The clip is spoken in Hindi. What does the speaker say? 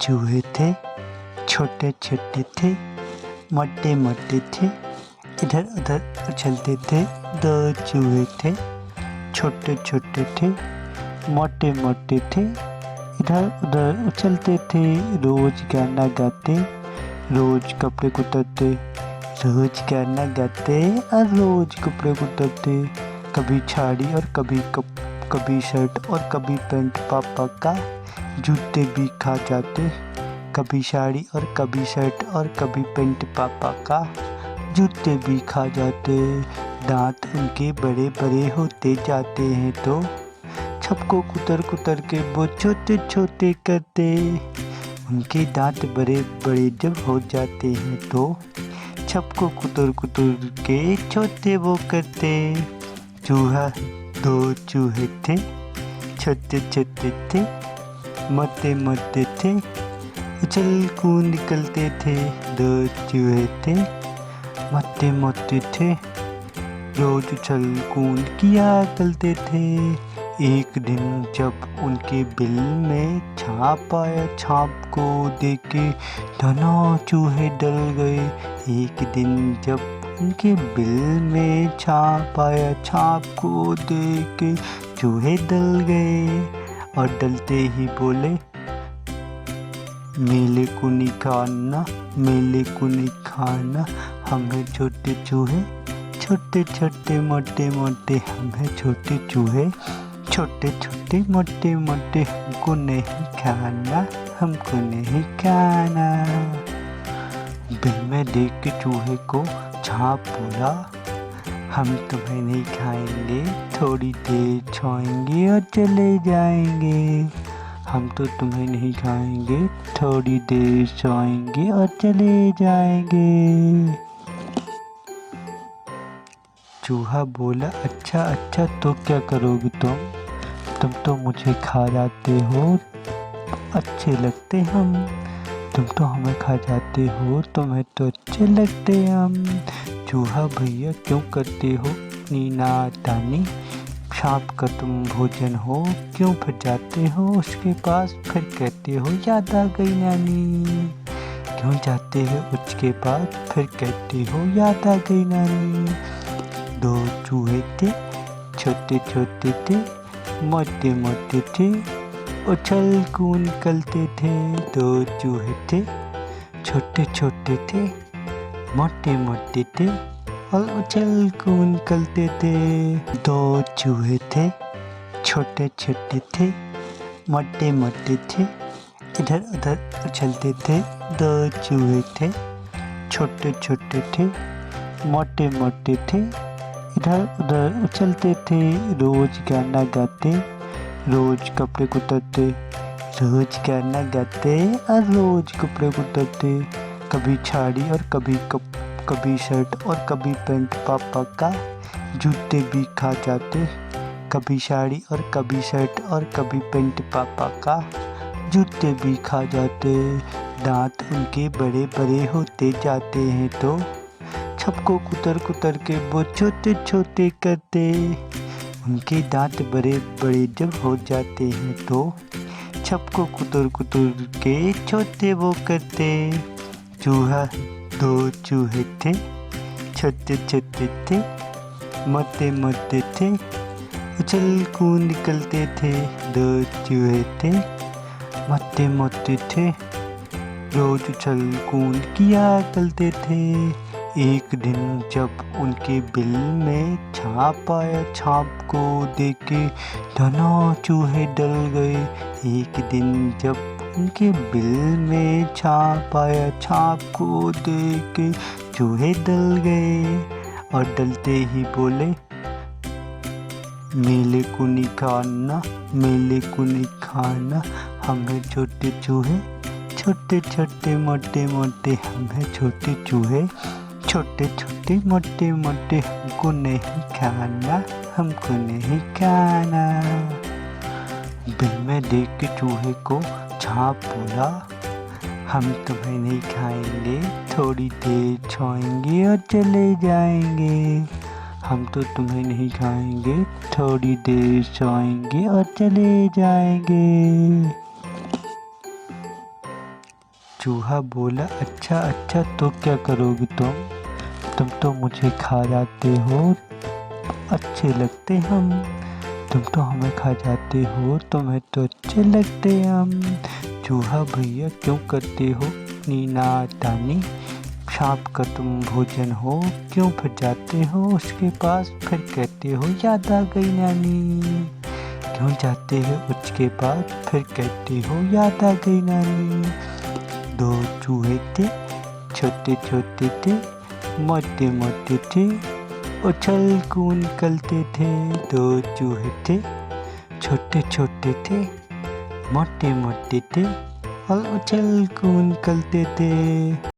चूहे थे, छोटे छोटे थे, मोटे मोटे थे, इधर उधर उछलते थे। दो चूहे थे, छोटे छोटे थे, मोटे मोटे थे, इधर उधर उछलते थे। रोज गाना गाते, रोज कपड़े कुतरते, रोज गाना गाते और रोज कपड़े कुतरते। कभी साड़ी और कभी शर्ट और कभी पैंट पापा का, जूते भी खा जाते। कभी साड़ी और कभी शर्ट और कभी पैंट पापा का, जूते भी खा जाते। दांत उनके बड़े बड़े होते जाते हैं तो सबको कुतर कुतर के वो छोटे छोटे करते। उनके दांत बड़े बड़े जब हो जाते हैं तो सबको कुतर कुतर के छोटे वो करते। चूहा दो चूहे थे, छोटे छोटे थे, मोटे मोटे थे, उछल कूद निकलते थे। दो चूहे थे, मोटे मोटे थे, रोज उछल कूद किया करते थे। एक दिन जब उनके बिल में छाप आया, छाप को देख के दोनों चूहे डर गए। एक दिन जब उनके बिल में छाप आया, छाप को देख के चूहे डर गए और डरते ही बोले, मेले को नहीं खाना, मेले को नहीं खाना। हम हैं छोटे चूहे, छोटे छोटे मोटे मोटे, हम हैं छोटे चूहे, छोटे छोटे मोटे मोटे, हमको नहीं खाना, हमको नहीं खाना। बिल में देख के चूहे को छाप बोला, हम तुम्हें नहीं खाएंगे, थोड़ी देर सोएंगे और चले जाएंगे। हम तो तुम्हें नहीं खाएंगे, थोड़ी देर सोएंगे और चले जाएंगे। चूहा बोला, अच्छा अच्छा, तो क्या करोगे तुम तो मुझे खा जाते हो, अच्छे लगते हम। तुम तो हमें खा जाते हो, तुम्हें तो अच्छे लगते हम। चूहा भैया क्यों करते हो इतनी नादानी, सांप का तुम भोजन हो, क्यों फिर जाते हो उसके पास, फिर कहते हो याद आ गई नानी। क्यों जाते हो उसके पास, फिर कहते हो याद आ गई नानी। दो चूहे थे, छोटे छोटे थे, मोटे मोटे थे, उछल कूद निकलते थे। दो चूहे थे, छोटे छोटे थे, मोटे मोटे थे और उछल कूद निकलते थे। दो चूहे थे, छोटे छोटे थे, मोटे मोटे थे, इधर उधर उछलते थे। दो चूहे थे, छोटे छोटे थे, मोटे मोटे थे, इधर उधर उछलते थे। रोज गाना गाते, रोज कपड़े कुतरते, रोज गाना गाते और रोज कपड़े कुतरते। कभी साड़ी और कभी शर्ट और कभी पैंट पापा का, जूते भी खा जाते। कभी साड़ी और कभी शर्ट और कभी पैंट पापा का, जूते भी खा जाते। दांत उनके बड़े बड़े होते जाते हैं तो सबको कुतर कुतर के वो छोटे छोटे करते। उनके दांत बड़े बड़े जब हो जाते हैं तो सबको कुतर कुतर के छोटे वो करते। चूहा दो चूहे थे, छोटे छोटे थे, मोटे मोटे थे, उछल कूद निकलते थे। दो चूहे थे, मोटे मोटे थे, रोज उछल कूद किया करते थे। एक दिन जब उनके बिल में छाप आया, छाप को देख के दोनों चूहे डर गए। एक दिन जब उनके बिल में छाप आया, छाप को देख के चूहे डर गए और डरते ही बोले, मेले को नहीं खाना, मेले को नहीं खाना। हम हैं छोटे चूहे, छोटे छोटे मोटे मोटे, हम हैं छोटे चूहे, छोटे छोटे मोटे मोटे, हमको नहीं खाना, हमको नहीं खाना। बिल में देख के चूहे को छाप बोला, हम तुम्हें नहीं खाएंगे, थोड़ी देर सोएंगे और चले जाएंगे। हम तो तुम्हें नहीं खाएंगे, थोड़ी देर सोएंगे और चले जाएंगे। चूहा बोला अच्छा अच्छा तो क्या करोगे तुम तो मुझे खा जाते हो, अच्छे लगते हम। तुम तो हमें खा जाते हो, तुम्हें तो अच्छे लगते हम। चूहा भैया क्यों करते हो नीना तानी, सांप का तुम भोजन हो, क्यों फिर जाते हो उसके पास, फिर कहते हो याद आ गई नानी। क्यों जाते हो उसके पास, फिर कहते हो याद आ गई नानी। दो चूहे थे, छोटे छोटे थे, मोटे मोटे थे, उछल कूद निकलते थे। दो चूहे थे, छोटे छोटे थे, मोटे मोटे थे, और उछल कूद निकलते थे।